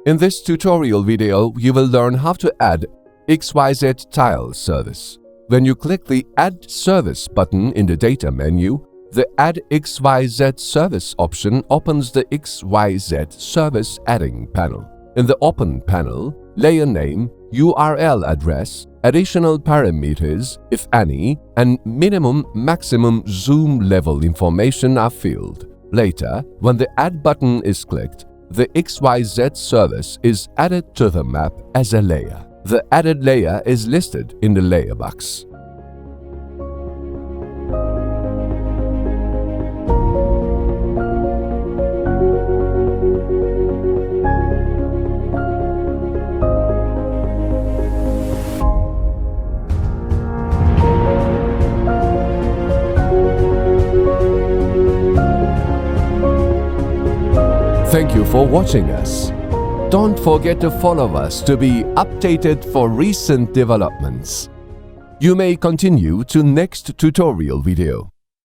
In this tutorial video, you will learn how to add XYZ tile service. When you click the Add Service button in the Data menu, the Add XYZ Service option opens the XYZ Service Adding panel. In the Open panel, layer name, URL address, additional parameters, if any, and minimum/maximum zoom level information are filled. Later, when the Add button is clicked, the XYZ service is added to the map as a layer. The added layer is listed in the layer box. Thank you for watching us. Don't forget to follow us to be updated for recent developments. You may continue to next tutorial video.